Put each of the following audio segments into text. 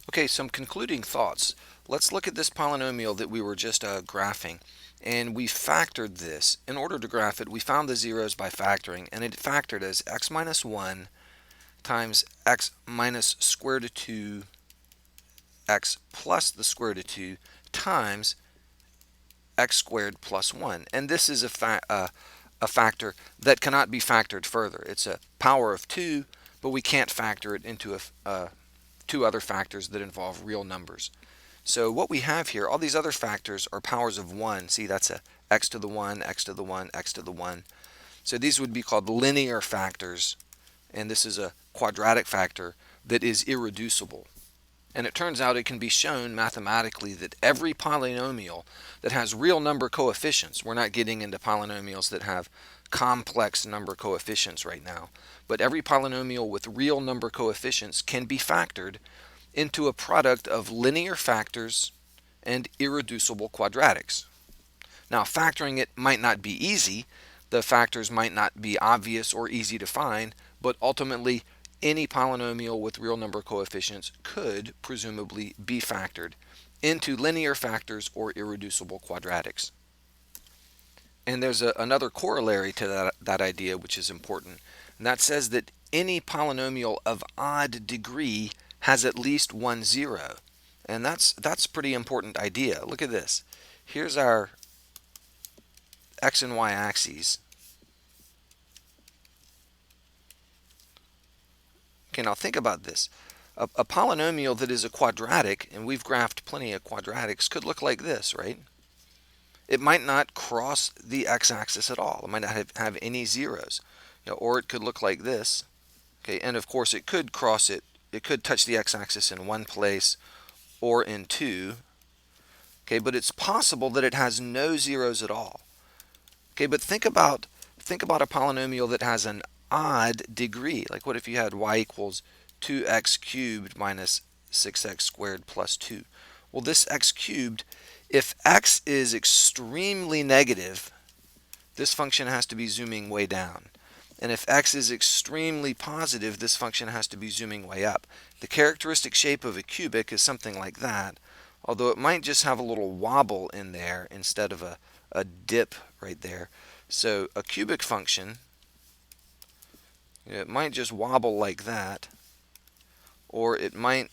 Okay, some concluding thoughts. Let's look at this polynomial that we were just graphing. And we factored this. In order to graph it, we found the zeros by factoring, and it factored as x minus 1 times x minus square root of 2 x plus the square root of 2 times x squared plus 1. And this is a factor that cannot be factored further. It's a power of 2, but we can't factor it into two other factors that involve real numbers. So what we have here, all these other factors are powers of 1. See, that's a x to the 1, x to the 1, x to the 1. So these would be called linear factors, and this is a quadratic factor that is irreducible. And it turns out it can be shown mathematically that every polynomial that has real number coefficients, we're not getting into polynomials that have complex number coefficients right now, but every polynomial with real number coefficients can be factored into a product of linear factors and irreducible quadratics. Now, factoring it might not be easy. The factors might not be obvious or easy to find, but ultimately any polynomial with real number coefficients could presumably be factored into linear factors or irreducible quadratics. And there's another corollary to that idea which is important, and that says that any polynomial of odd degree has at least one zero. And that's a pretty important idea. Look at this. Here's our x and y axes. Okay, now think about this. A polynomial that is a quadratic, and we've graphed plenty of quadratics, could look like this, right? It might not cross the x-axis at all. It might not have any zeros. Or it could look like this. Okay, and of course it could cross it. It could touch the x-axis in one place or in two. Okay, but it's possible that it has no zeros at all. Okay, but think about a polynomial that has an odd degree. Like what if you had y equals 2x cubed minus 6x squared plus 2? Well, this x cubed, if x is extremely negative, this function has to be zooming way down. And if x is extremely positive, this function has to be zooming way up. The characteristic shape of a cubic is something like that, although it might just have a little wobble in there instead of a dip right there. So a cubic function, it might just wobble like that, or it might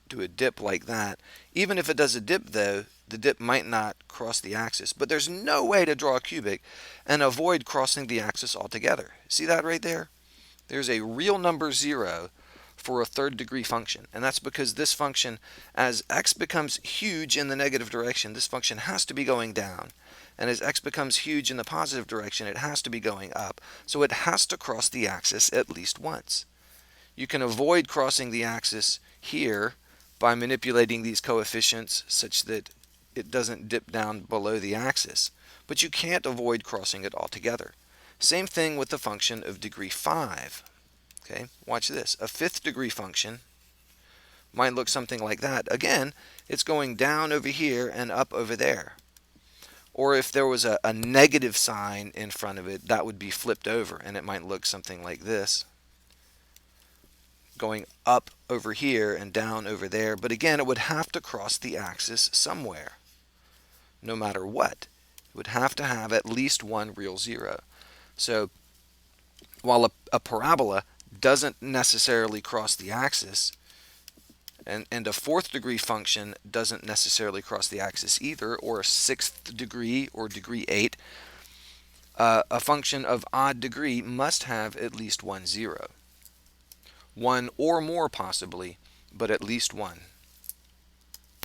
do a dip like that. Even if it does a dip, though, the dip might not cross the axis. But there's no way to draw a cubic and avoid crossing the axis altogether. See that right there? There's a real number 0 for a third degree function, and that's because this function, as x becomes huge in the negative direction, this function has to be going down, and as x becomes huge in the positive direction, it has to be going up. So it has to cross the axis at least once. You can avoid crossing the axis here by manipulating these coefficients such that it doesn't dip down below the axis, but you can't avoid crossing it altogether. Same thing with the function of degree 5. Okay, watch this. A fifth degree function might look something like that. Again, it's going down over here and up over there. Or if there was a negative sign in front of it, that would be flipped over, and it might look something like this, going up over here and down over there. But again, it would have to cross the axis somewhere, no matter what. It would have to have at least one real 0. So while a parabola doesn't necessarily cross the axis, and a fourth degree function doesn't necessarily cross the axis either, or a sixth degree or degree 8, a function of odd degree must have at least one 0. One or more possibly, but at least one.